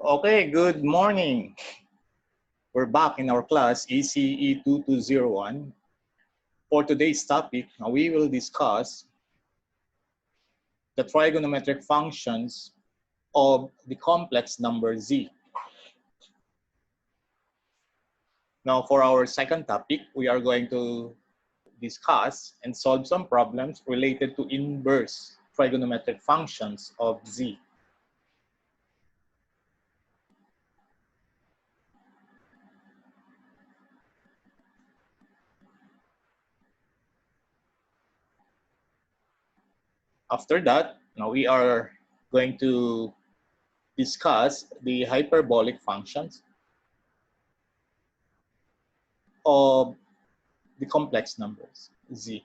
Okay, good morning. We're back in our class ECE 2201. For today's topic, we will discuss the trigonometric functions of the complex number Z. Now, for our second topic, we are going to discuss and solve some problems related to inverse trigonometric functions of Z. After that, now we are going to discuss the hyperbolic functions of the complex numbers, Z.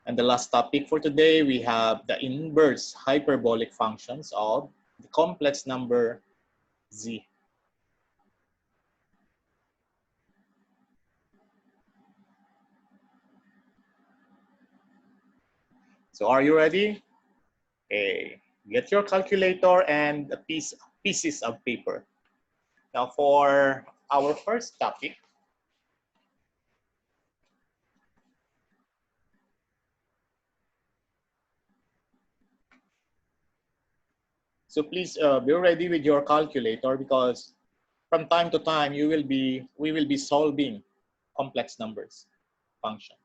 And the last topic for today, we have the inverse hyperbolic functions of the complex number Z. So are you ready? Okay. Get your calculator and pieces of paper. Now for our first topic, so please be ready with your calculator because from time to time we will be solving complex numbers function.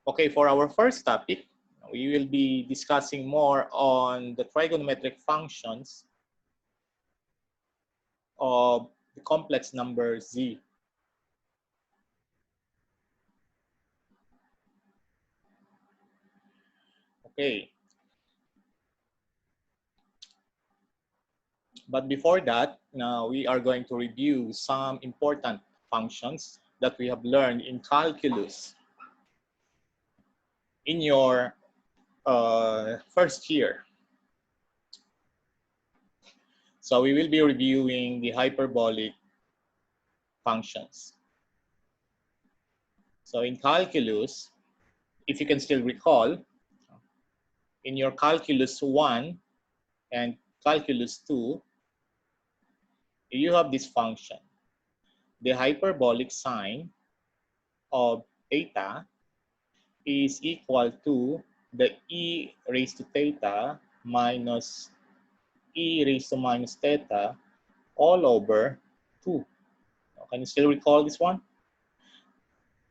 Okay, for our first topic, we will be discussing more on the trigonometric functions of the complex number Z. Okay. But before that, now we are going to review some important functions that we have learned in calculus in your first year. So we will be reviewing the hyperbolic functions. So in calculus, if you can still recall, in your calculus 1 and calculus 2, you have this function. The hyperbolic sine of theta is equal to the e raised to theta minus e raised to minus theta all over 2. Can you still recall this one?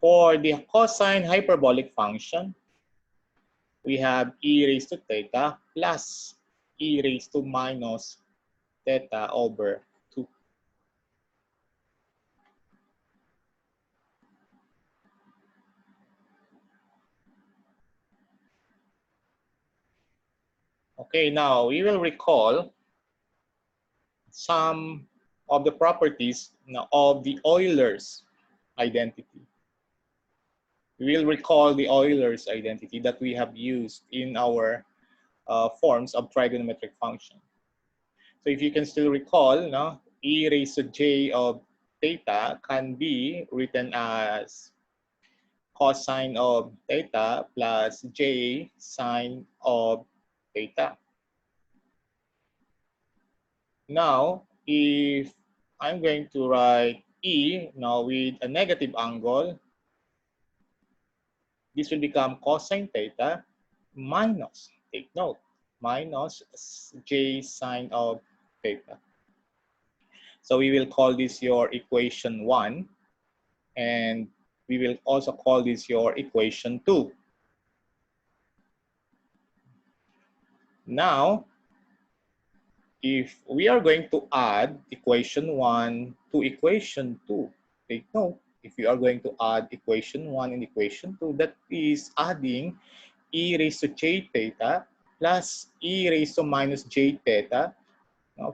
For the cosine hyperbolic function, we have e raised to theta plus e raised to minus theta over 2. Okay, now we will recall some of the properties of the Euler's identity. We will recall the Euler's identity that we have used in our forms of trigonometric function. So if you can still recall, e raised to j of theta can be written as cosine of theta plus j sine of theta. Now, if I'm going to write e now with a negative angle, this will become cosine theta minus, take note, minus j sine of theta. So we will call this your equation 1, and we will also call this your equation 2. Now, if we are going to add equation 1 to equation 2, take note, if you are going to add equation 1 and equation 2, that is adding e raised to j theta plus e raised to minus j theta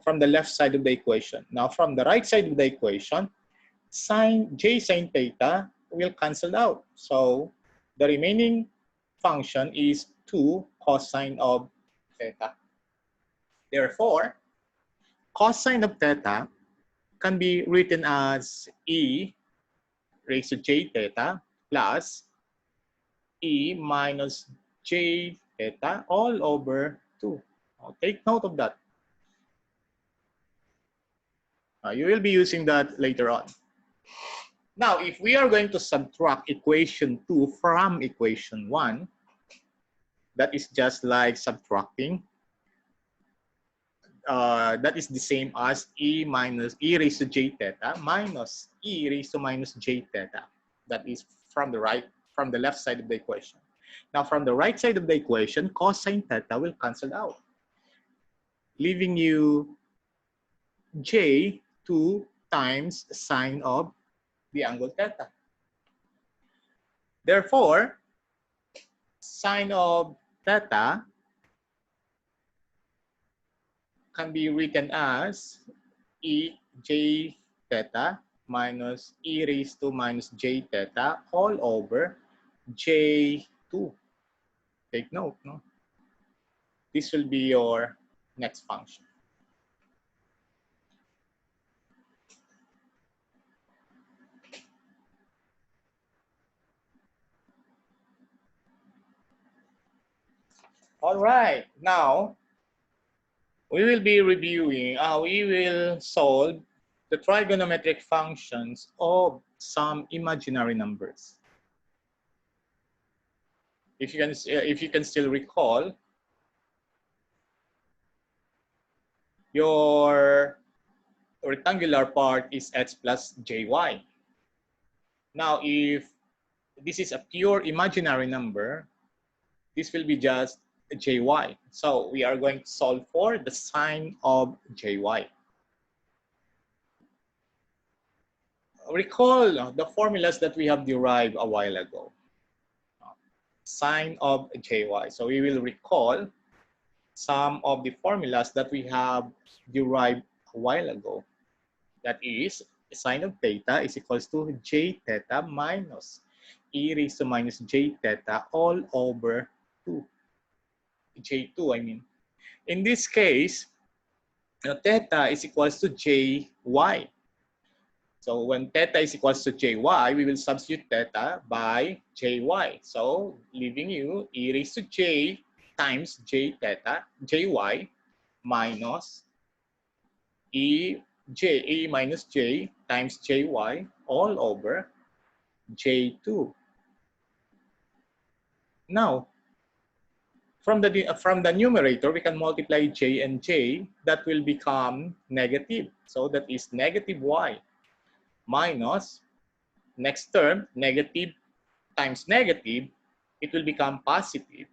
from the left side of the equation. Now, from the right side of the equation, j sine theta will cancel out. So, the remaining function is 2 cosine of theta. Therefore, cosine of theta can be written as e raised to j theta plus e minus j theta all over 2. Take note of that. You will be using that later on. Now, if we are going to subtract equation 2 from equation 1, that is just like subtracting. That is the same as e raised to j theta minus e raised to minus j theta. That is from the left side of the equation. Now, from the right side of the equation, cosine theta will cancel out, leaving you j2 times sine of the angle theta. Therefore, sine of theta can be written as e j theta minus e raised to minus j theta all over j2. Take note, no? This will be your next function. All right, now we will be reviewing, we will solve the trigonometric functions of some imaginary numbers. If you can still recall, your rectangular part is x plus jy. Now, if this is a pure imaginary number, this will be just jy. So we are going to solve for the sine of jy. Recall the formulas that we have derived a while ago. Sine of jy. So we will recall some of the formulas that we have derived a while ago. That is, sine of theta is equals to j theta minus e raised to minus j theta all over 2. j2, I mean. In this case, theta is equals to jy. So when theta is equals to jy, we will substitute theta by jy. So leaving you e raised to j times j theta, jy minus e minus j times jy all over j2. Now, from the numerator, we can multiply j and j. That will become negative. So that is negative y minus, next term, negative times negative, it will become positive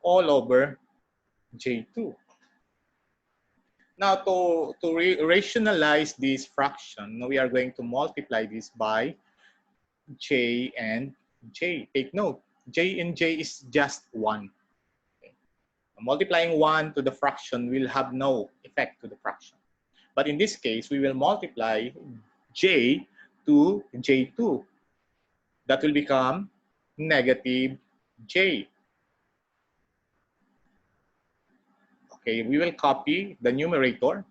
all over j2. Now, to rationalize this fraction, we are going to multiply this by j and j. Take note, j and j is just 1. Okay. Multiplying 1 to the fraction will have no effect to the fraction. But in this case, we will multiply j to j2. That will become negative j. Okay, we will copy the numerator.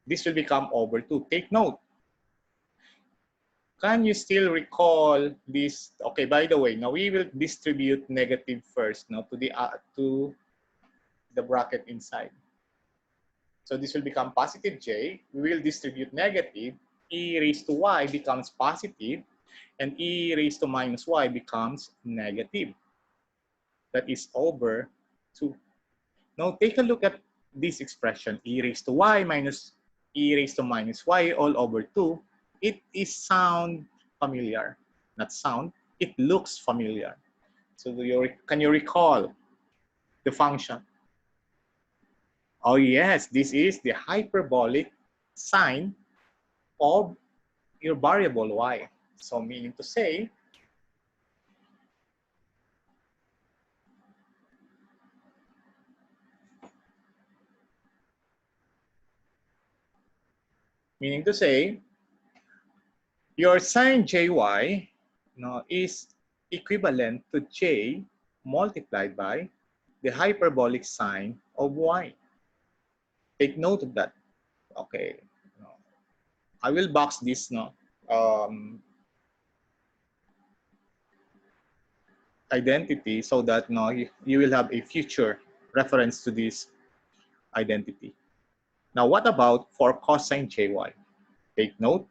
This will become over 2. Take note. Can you still recall this? Okay, by the way, now we will distribute negative first, now to the bracket inside. So this will become positive j. We will distribute negative. E raised to y becomes positive, and e raised to minus y becomes negative. That is over 2. Now take a look at this expression, e raised to y minus e raised to minus y all over 2. It is sound familiar. Not sound, it looks familiar. So can you recall the function? Oh yes, this is the hyperbolic sine of your variable y. So meaning to say, your sine jy is equivalent to j multiplied by the hyperbolic sine of y. Take note of that. Okay, I will box this. identity so that you will have a future reference to this identity. Now, what about for cosine jy? Take note,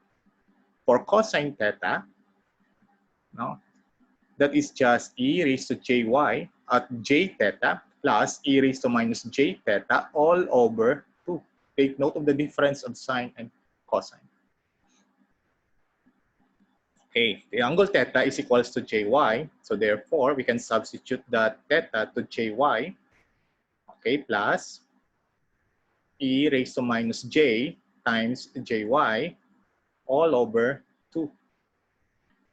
for cosine theta, no, that is just e raised to jy at j theta plus e raised to minus j theta all over 2. Take note of the difference of sine and cosine. Okay, the angle theta is equals to jy, so therefore we can substitute that theta to jy, okay, plus e raised to minus j times jy all over 2.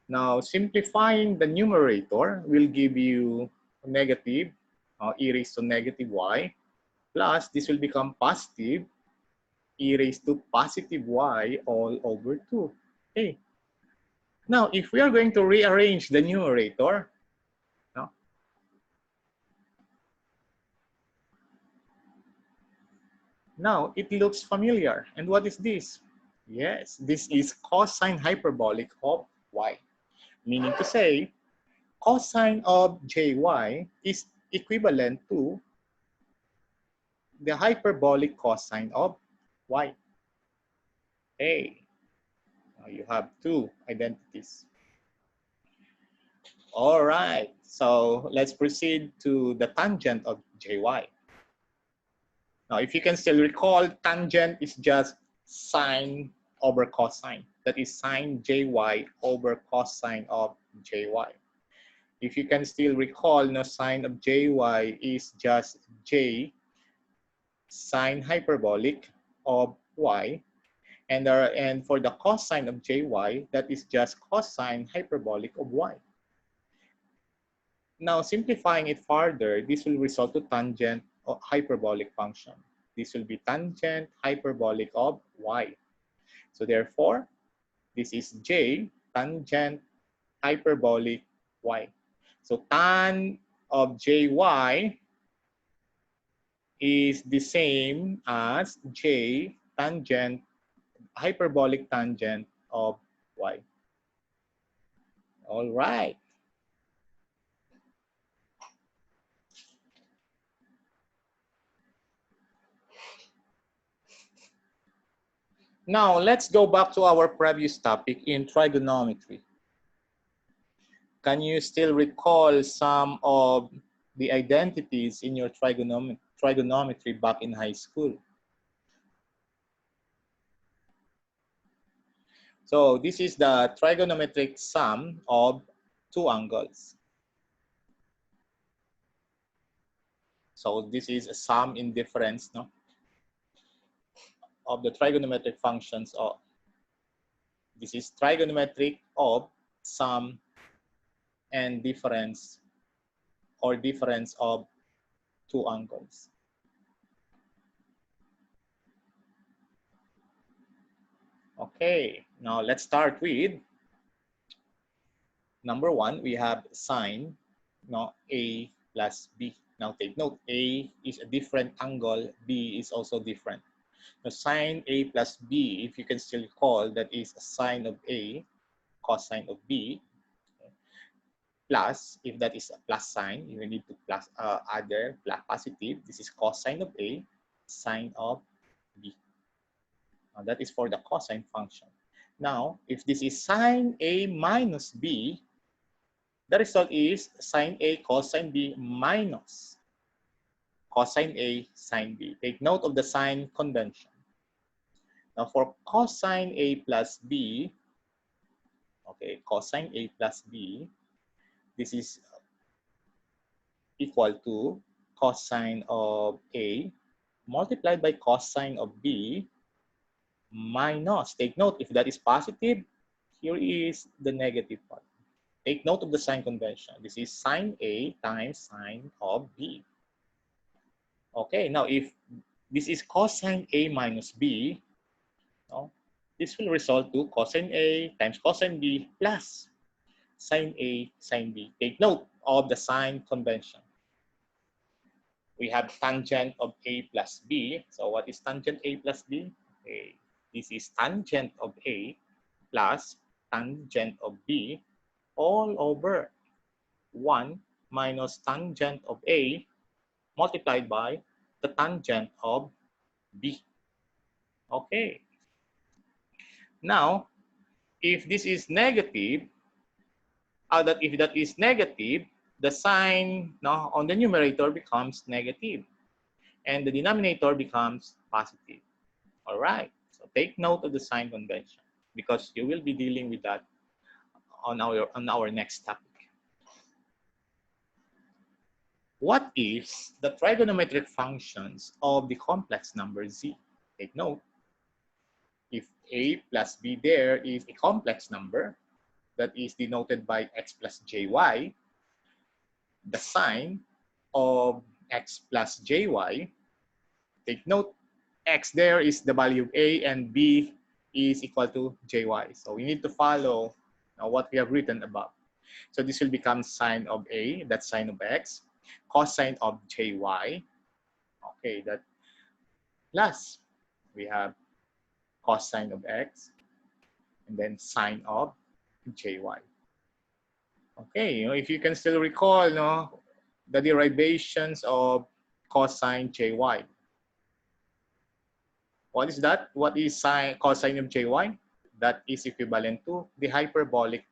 Now, simplifying the numerator will give you negative e raised to negative y, plus this will become positive e raised to positive y all over 2. Okay. Now, if we are going to rearrange the numerator, no, now it looks familiar. And what is this? Yes, this is cosine hyperbolic of y. Meaning to say, cosine of jy is equivalent to the hyperbolic cosine of y. Okay. Now you have two identities. All right. So let's proceed to the tangent of jy. Now, if you can still recall, tangent is just sine over cosine. That is sine jy over cosine of jy. If you can still recall, no, sine of jy is just j sine hyperbolic of y. And for the cosine of jy, that is just cosine hyperbolic of y. Now, simplifying it further, this will result to tangent of hyperbolic function. This will be tangent hyperbolic of y. So therefore, this is j tangent hyperbolic y. So tan of jy is the same as j tangent hyperbolic tangent of y. All right. Now, let's go back to our previous topic in trigonometry. Can you still recall some of the identities in your trigonometry back in high school? So this is the trigonometric sum of two angles. So this is a sum in difference, no, of the trigonometric functions of. This is trigonometric of sum and difference, or difference of two angles. Okay, now let's start with number one. We have sine, no, A plus B. Now take note, A is a different angle, B is also different. Now sine A plus B, if you can still recall, that is sine of A, cosine of B, plus, if that is a plus sign, you need to plus other plus positive. This is cosine of A, sine of B. Now that is for the cosine function. Now, if this is sine A minus B, the result is sine A cosine B minus cosine A sine B. Take note of the sign convention. Now for cosine A plus B, okay, cosine A plus B, this is equal to cosine of A multiplied by cosine of B minus, take note, if that is positive, here is the negative part. Take note of the sign convention. This is sine A times sine of B. Okay, now if this is cosine A minus B, no, this will result to cosine A times cosine B plus sine A sine B. Take note of the sign convention. We have tangent of A plus B. So what is tangent A plus B? Okay. This is tangent of A plus tangent of B all over 1 minus tangent of A multiplied by the tangent of B. Okay. Now, if this is negative, if that is negative, the sign no, on the numerator becomes negative and the denominator becomes positive. All right. So take note of the sign convention because you will be dealing with that on our next topic. What is the trigonometric functions of the complex number Z? Take note. If A plus B there is a complex number that is denoted by x plus jy, the sign of x plus jy, take note, x there is the value of A and B is equal to jy. So we need to follow what we have written above. So this will become sine of A, that's sine of x, cosine of jy. Okay, that plus we have cosine of x and then sine of jy. Okay, if you can still recall the derivations of cosine jy. What is that? What is cosine of jy? That is equivalent to the hyperbolic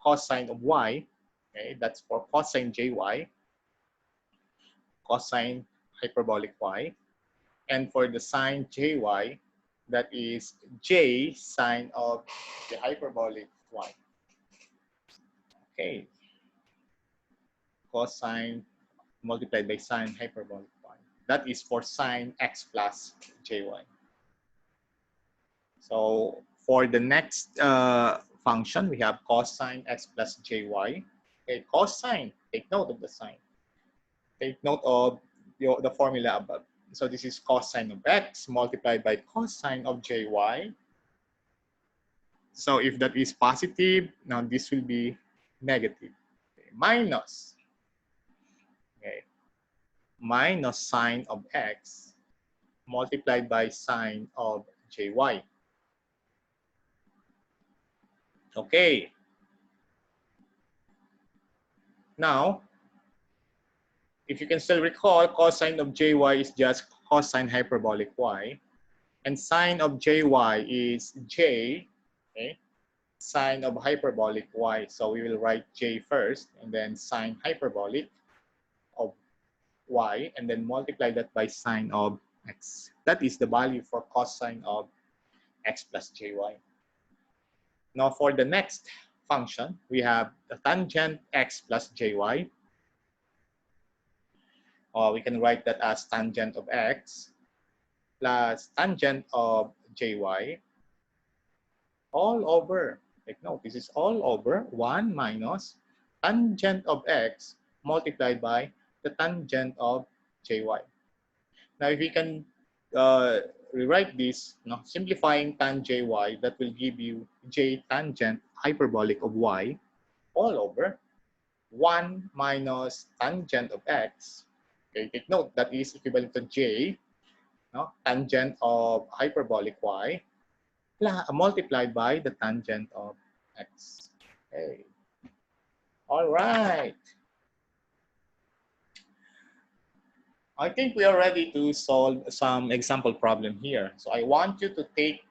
cosine of y. Okay, that's for cosine jy, cosine hyperbolic y. And for the sine jy, that is j sine of the hyperbolic y. Okay. Cosine multiplied by sine hyperbolic y. That is for sine x plus jy. So for the next function, we have cosine x plus jy. Okay, cosine, take note of the sign. Take note of the formula above. So this is cosine of x multiplied by cosine of jy. So if that is positive, now this will be negative. Okay, minus sine of x multiplied by sine of jy. Okay. Now, if you can still recall, cosine of jy is just cosine hyperbolic y, and sine of jy is j, okay, sine of hyperbolic y. So we will write j first, and then sine hyperbolic of y, and then multiply that by sine of x. That is the value for cosine of x plus jy. Now for the next function, we have the tangent x plus jy. We can write that as tangent of x plus tangent of jy all over, take note, this is all over 1 minus tangent of x multiplied by the tangent of jy. Now if we can rewrite this, simplifying tan jy, that will give you j tangent hyperbolic of y all over 1 minus tangent of x. Okay, take note, that is equivalent to j, tangent of hyperbolic y, multiplied by the tangent of x. Okay. All right. I think we are ready to solve some example problem here. So I want you to take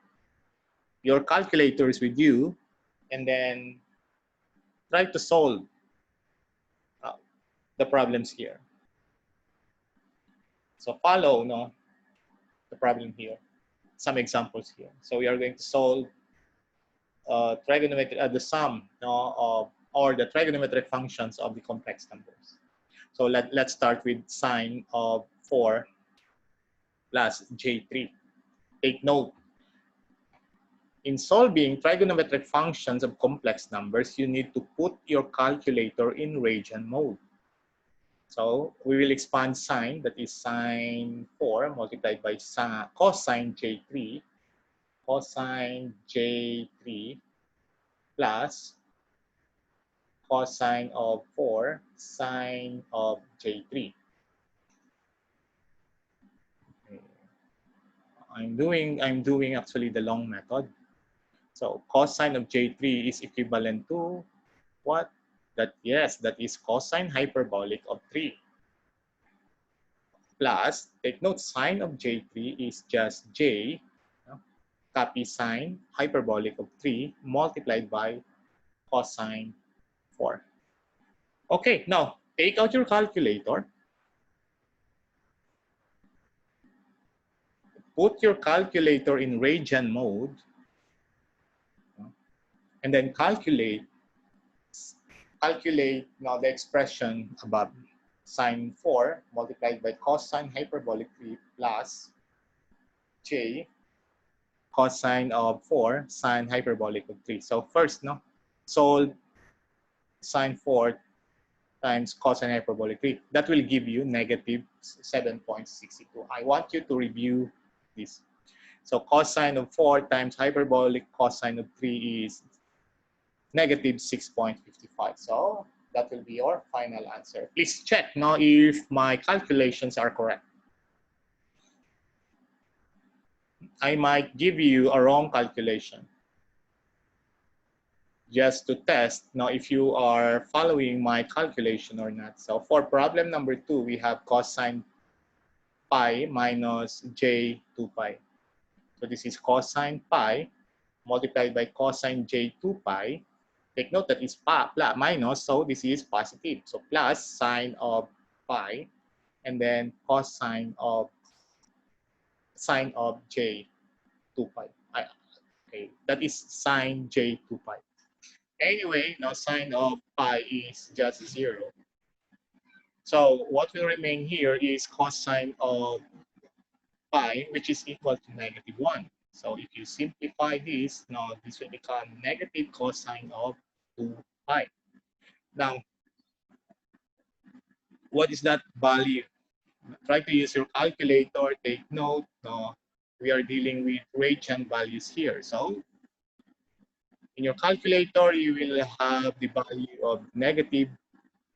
your calculators with you and then try to solve the problems here. So follow the problem here, some examples here. So we are going to solve the sum of or the trigonometric functions of the complex numbers. So let's start with sine of 4 plus j3. Take note, in solving trigonometric functions of complex numbers, you need to put your calculator in radian mode. So we will expand sine, that is sine 4 multiplied by cosine j3, cosine j3 plus cosine of 4 sine of j3. I'm doing actually the long method. So cosine of j3 is equivalent to what? That is cosine hyperbolic of 3. Plus, take note, sine of J3 is just J, copy sine hyperbolic of 3 multiplied by cosine 4. Okay, now take out your calculator. Put your calculator in radian mode. And then calculate now the expression above. Sine 4 multiplied by cosine hyperbolic 3 plus J cosine of 4 sine hyperbolic of 3. So first, solve sine 4 times cosine hyperbolic 3. That will give you negative 7.62. I want you to review this. So cosine of 4 times hyperbolic cosine of 3 is negative 6.55. So that will be your final answer. Please check now if my calculations are correct. I might give you a wrong calculation just to test now if you are following my calculation or not. So for problem number 2, we have cosine pi minus j 2 pi. So this is cosine pi multiplied by cosine j 2 pi. Take note that is minus, so this is positive. So plus sine of pi, and then cosine of j 2 pi. Okay, that is sine j 2 pi. Anyway, now sine of pi is just 0. So what will remain here is cosine of pi, which is equal to negative 1. So if you simplify this, now this will become negative cosine of 2 pi. Now, what is that value? Try to use your calculator, take note. No, we are dealing with radian values here. So in your calculator, you will have the value of negative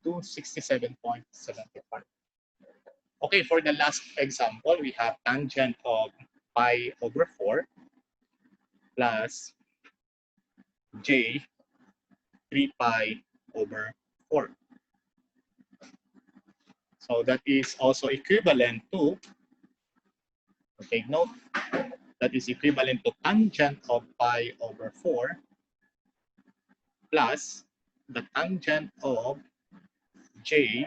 267.75. Okay, for the last example, we have tangent of pi over 4 plus j 3 pi over 4. So that is also equivalent to, take note, that is equivalent to tangent of pi over 4 plus the tangent of j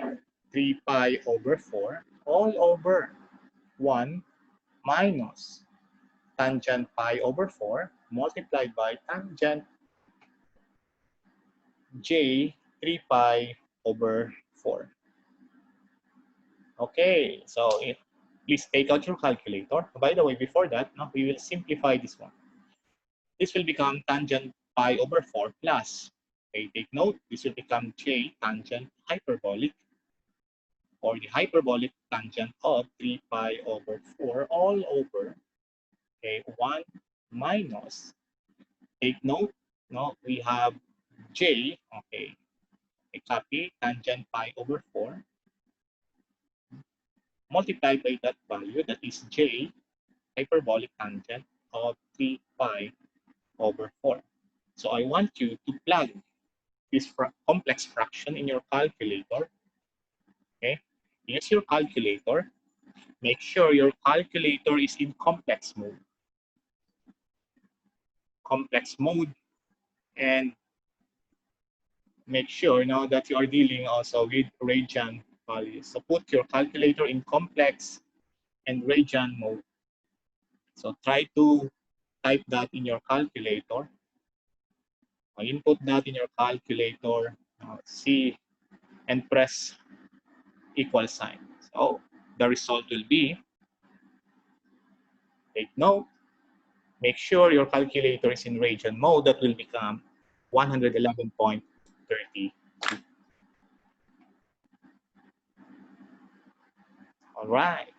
3 pi over 4 all over 1 minus tangent pi over 4 multiplied by tangent j 3 pi over 4. Okay, so please take out your calculator. By the way, before that, we will simplify this one. This will become tangent pi over 4 plus, okay, take note, this will become j tangent hyperbolic, or the hyperbolic tangent of 3 pi over 4 all over, okay, 1 minus, take note, we have j, okay, a copy tangent pi over 4 multiplied by that value, that is j hyperbolic tangent of 3 pi over 4. So I want you to plug this complex fraction in your calculator. Okay, use your calculator. Make sure your calculator is in complex mode. And make sure now that you are dealing also with radian values. So put your calculator in complex and radian mode. So try to type that in your calculator. Input that in your calculator. See and press equal sign. So the result will be, take note, make sure your calculator is in radian mode. That will become 111.30. All right.